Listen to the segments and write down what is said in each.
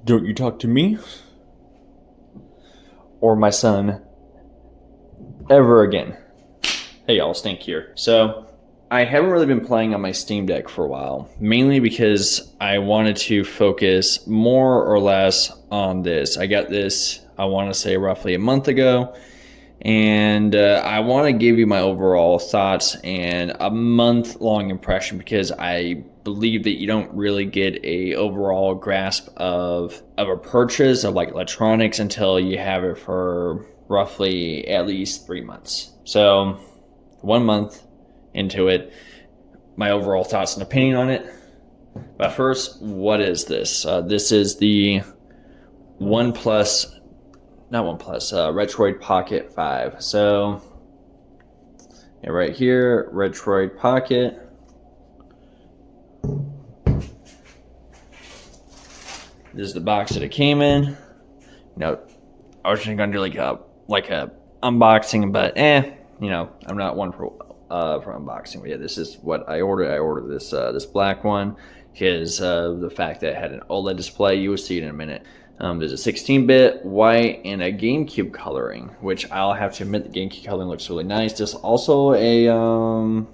Don't you talk to me or my son ever again. Hey y'all, Stink here. So, I haven't really been playing on my Steam Deck for a while, mainly because I wanted to focus more or less on this. I got this, I want to say roughly a month ago, and I want to give you my overall thoughts and a month-long impression because I believe that you don't really get a overall grasp of a purchase of like electronics until you have it for roughly at least 3 months. So 1 month into it, my overall thoughts and opinion on it. But first, what is this? This is the Retroid Pocket 5. So, yeah, right here, Retroid Pocket. This is the box that it came in. You know, I was just gonna do like a unboxing, but I'm not one for unboxing. But yeah, this is what I ordered. I ordered this black one because the fact that it had an OLED display. You will see it in a minute. There's a 16-bit white and a GameCube coloring, which I'll have to admit the GameCube coloring looks really nice. There's also a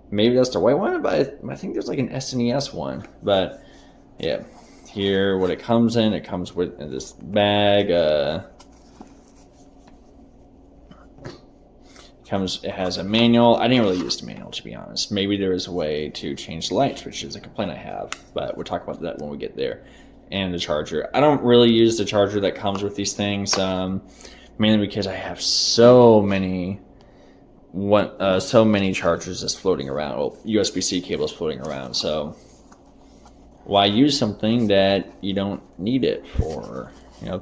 maybe that's the white one, but I think there's like an SNES one. But yeah, here what it comes in. It comes with this bag. It has a manual. I didn't really use the manual, to be honest. Maybe there is a way to change the lights, which is a complaint I have, but we'll talk about that when we get there. And the charger. I don't really use the charger that comes with these things, mainly because I have so many chargers just floating around, well, USB-C cables floating around. So why use something that you don't need it for? You know,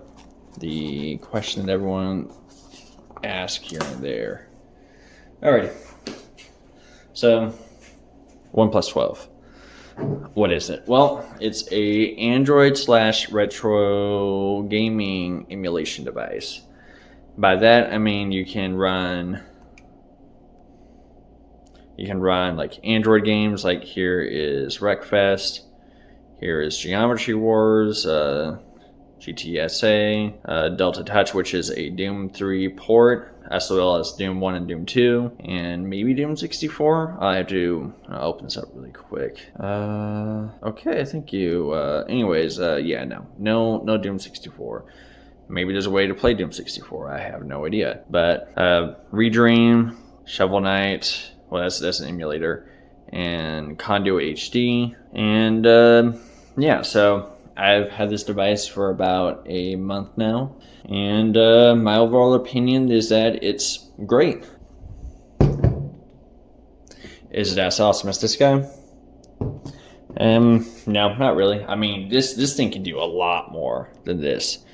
the question that everyone asks here and there. Alrighty. So, OnePlus 12. What is it? Well, it's a Android/retro gaming emulation device. By that, I mean you can run like Android games. Like here is Wreckfest. Here is Geometry Wars, GTSA, Delta Touch, which is a Doom 3 port, as well as Doom 1 and Doom 2, and maybe Doom 64. I have to open this up really quick. Okay, thank you. Yeah, no Doom 64. Maybe there's a way to play Doom 64. I have no idea. But Redream, Shovel Knight. Well, that's an emulator, and Conduit HD, and yeah. So I've had this device for about a month now, and my overall opinion is that it's great. Is it as awesome as this guy? No, not really. I mean, this thing can do a lot more than this.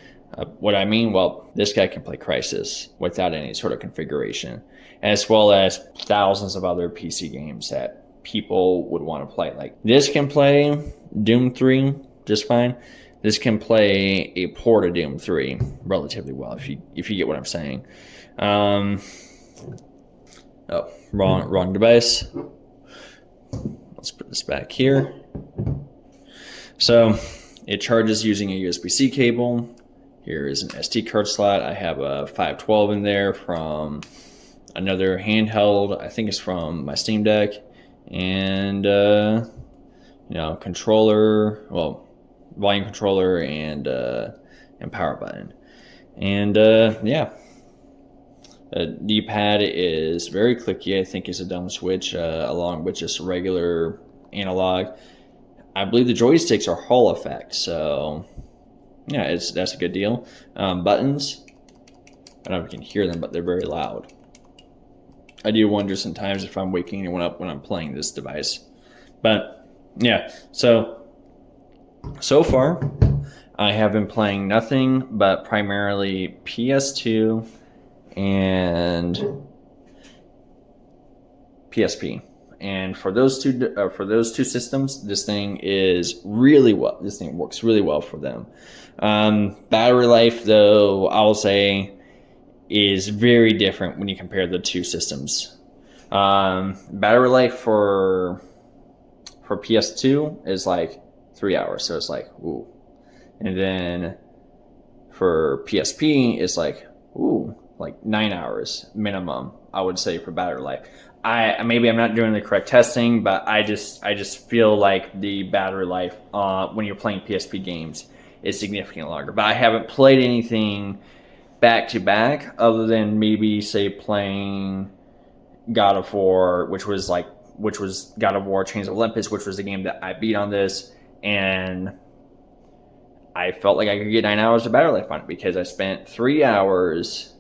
What I mean, well, this guy can play Crysis without any sort of configuration, as well as thousands of other PC games that people would want to play. Like this can play Doom 3 just fine. This can play a port of Doom 3 relatively well, if you get what I'm saying. Oh, wrong device. Let's put this back here. So it charges using a USB-C cable. Here is an SD card slot. I have a 512 in there from another handheld. I think it's from my Steam Deck, and controller. Well, volume controller and power button, and yeah. D-pad is very clicky. I think it's a dumb switch along with just regular analog. I believe the joysticks are Hall effect, so yeah, that's a good deal. Buttons, I don't know if you can hear them, but they're very loud. I do wonder sometimes if I'm waking anyone up when I'm playing this device. But yeah, so far I have been playing nothing but primarily PS2 and PSP. And for those two systems, this thing is really well. This thing works really well for them. Battery life, though, I'll say, is very different when you compare the two systems. Battery life for PS2 is like 3 hours, so it's like, ooh, And then for PSP, it's like, ooh, like 9 hours minimum, I would say, for battery life. Maybe I'm not doing the correct testing, but I just feel like the battery life when you're playing PSP games is significantly longer. But I haven't played anything back to back other than maybe say playing God of War, which was God of War Chains of Olympus, which was the game that I beat on this, and I felt like I could get 9 hours of battery life on it because I spent 3 hours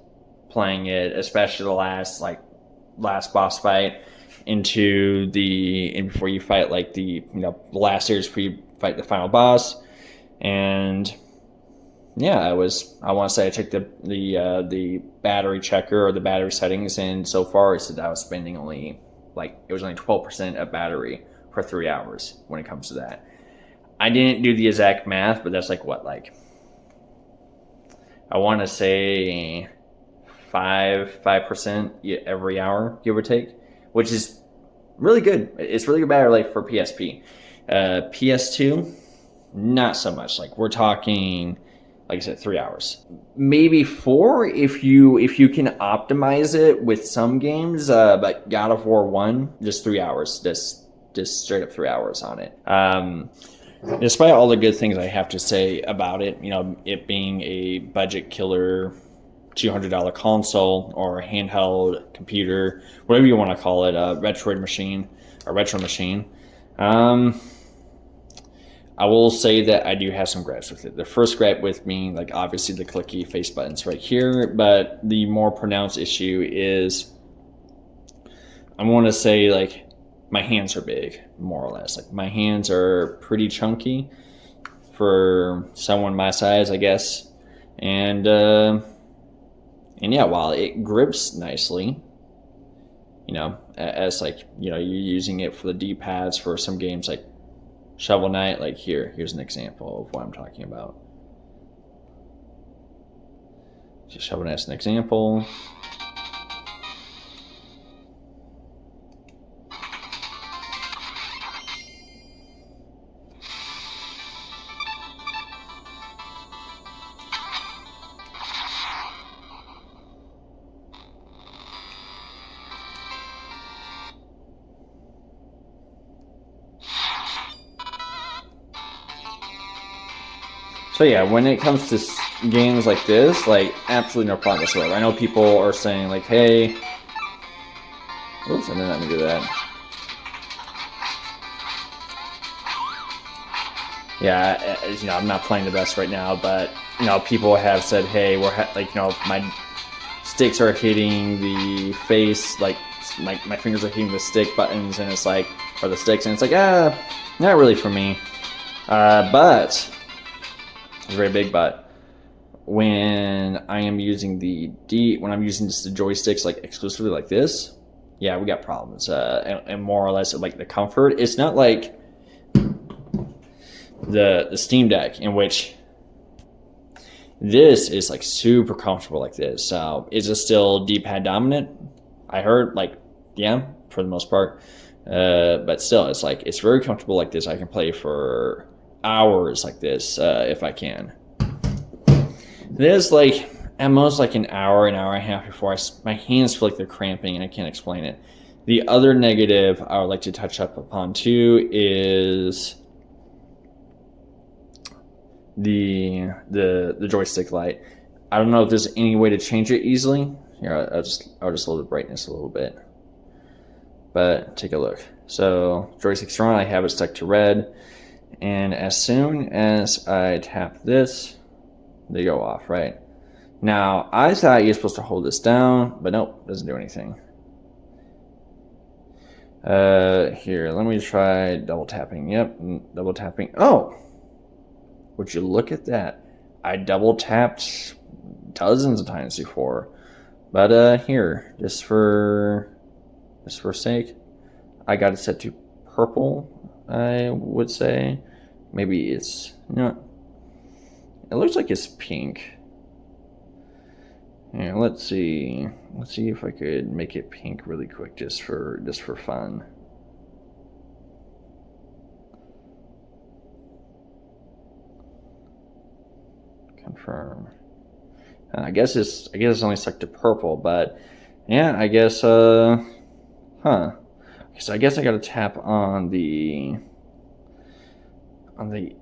playing it, especially the last boss fight and before you fight like the last series before you fight the final boss. And yeah, I want to say I checked the battery checker or the battery settings, and so far it said I was spending only 12% of battery for 3 hours when it comes to that. I didn't do the exact math, but that's I want to say 5% every hour, give or take, which is really good. It's really good battery life for PSP. PS2, not so much. Like we're talking, like I said, 3 hours, maybe 4 if you can optimize it with some games. But God of War 1, just 3 hours, just straight up 3 hours on it. Despite all the good things I have to say about it, it being a budget killer $200 console or handheld computer, whatever you want to call it, a retro machine. I will say that I do have some gripes with it. The first gripe with me, obviously the clicky face buttons right here, but the more pronounced issue is I want to say my hands are big, more or less. My hands are pretty chunky for someone my size, I guess. And yeah, while it grips nicely, as you're using it for the D-pads for some games like Shovel Knight, here's an example of what I'm talking about. Just Shovel Knight's an example. So yeah, when it comes to games like this, absolutely no problem whatsoever. I know people are saying hey, oops, I didn't let me do that. Yeah, I'm not playing the best right now, but people have said, hey, we're my sticks are hitting the face, my fingers are hitting the stick buttons, and it's or the sticks, and it's not really for me. But a very big but, when I am using when I'm using just the joysticks exclusively like this, yeah, we got problems. And more or less the comfort. It's not like the Steam Deck, in which this is super comfortable like this. So is it still D-pad dominant? I heard yeah, for the most part. But still, it's very comfortable like this. I can play for hours like this if I can. There's at most an hour and a half before my hands feel they're cramping and I can't explain it. The other negative I would like to touch up upon too is the joystick light. I don't know if there's any way to change it easily. Here, I'll just lower the brightness a little bit. But take a look. So joystick's on, I have it stuck to red, and as soon as I tap this, they go off, right? Now, I thought you're supposed to hold this down, but nope, doesn't do anything. Here, let me try double tapping. Yep, double tapping. Oh, would you look at that? I double tapped dozens of times before. But here, just for sake, I got it set to purple, I would say. Maybe it's not. It looks like it's pink. Yeah, let's see. Let's see if I could make it pink really quick, just for fun. Confirm. I guess it's only stuck to purple, but yeah, I guess huh. So I guess I gotta tap on the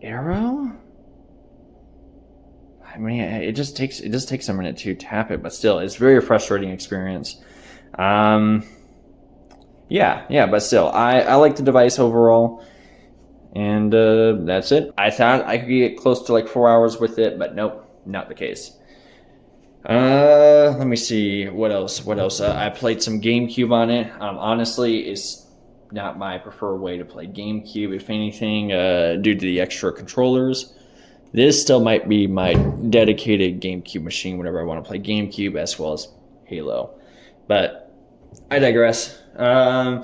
arrow. I mean, it just takes a minute to tap it, but still, it's a very frustrating experience. Yeah, but still, I like the device overall, and that's it. I thought I could get close to like 4 hours with it, but nope, not the case. Let me see what else. I played some GameCube on it. Honestly, it's not my preferred way to play GameCube. If anything, due to the extra controllers, this still might be my dedicated GameCube machine whenever I want to play GameCube as well as Halo. But I digress. Now,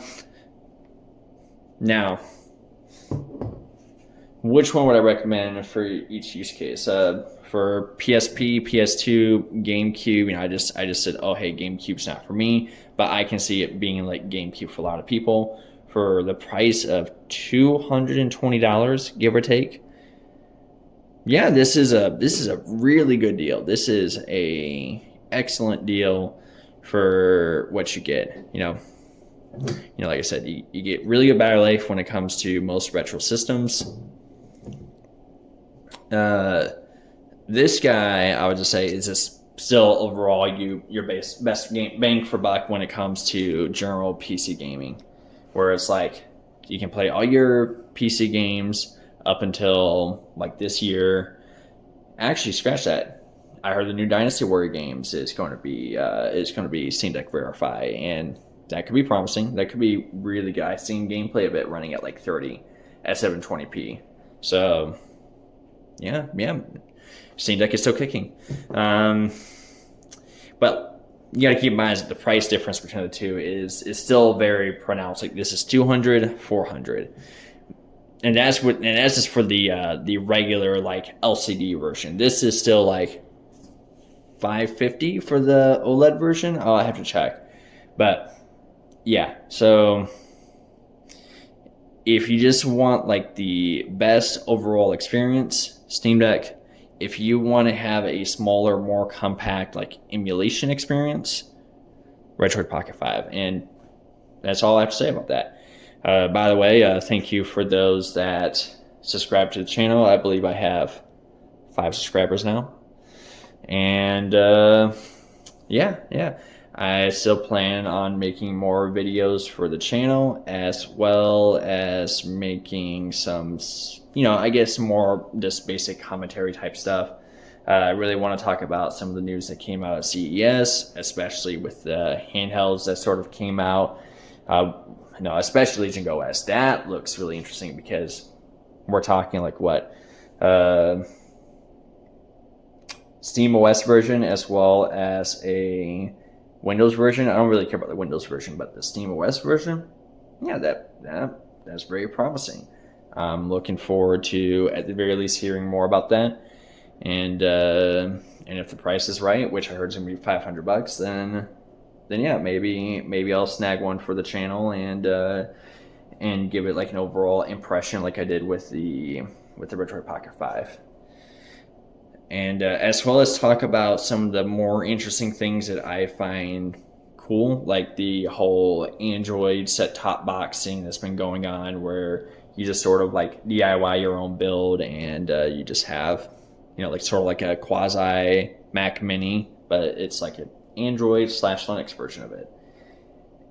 which one would I recommend for each use case? For PSP, PS2, GameCube, I just said, oh hey, GameCube's not for me, but I can see it being like GameCube for a lot of people. For the price of $220, give or take. Yeah, this is a really good deal. This is a excellent deal for what you get. Like I said, you get really good battery life when it comes to most retro systems. This guy, I would just say, is just still overall your best bang for buck when it comes to general PC gaming, where it's like you can play all your PC games up until like this year. Actually, scratch that. I heard the new Dynasty Warrior games is going to be Steam Deck Verify, and that could be promising. That could be really good. I've seen gameplay of it running at like 30 at 720p. So yeah. Steam Deck is still kicking. But you got to keep in mind that the price difference between the two is still very pronounced. Like this is $200, $400. And that's just for the regular like LCD version. This is still like $550 for the OLED version. I'll have to check. But yeah, so if you just want like the best overall experience, Steam Deck. If you want to have a smaller, more compact like emulation experience, Retroid Pocket 5. And that's all I have to say about that. By the way, thank you for those that subscribe to the channel. I believe I have 5 subscribers now. And yeah. I still plan on making more videos for the channel, as well as making some, I guess more just basic commentary type stuff. I really want to talk about some of the news that came out at CES, especially with the handhelds that sort of came out. Especially Legion OS. That looks really interesting because we're talking like what? Steam OS version as well as a Windows version. I don't really care about the Windows version, but the Steam OS version, yeah, that's very promising. I'm looking forward to, at the very least, hearing more about that. And if the price is right, which I heard is gonna be $500, then yeah, maybe I'll snag one for the channel and give it like an overall impression, like I did with the Retroid Pocket 5. And as well as talk about some of the more interesting things that I find cool, like the whole Android set-top box thing that's been going on, where you just sort of like DIY your own build, and you just have, like sort of like a quasi Mac Mini, but it's like an Android/Linux version of it.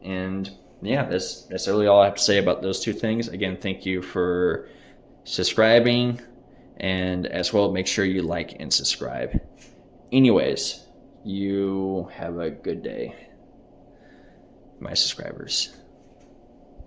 And yeah, that's really all I have to say about those two things. Again, thank you for subscribing. And as well, make sure you like and subscribe. Anyways, you have a good day, my subscribers.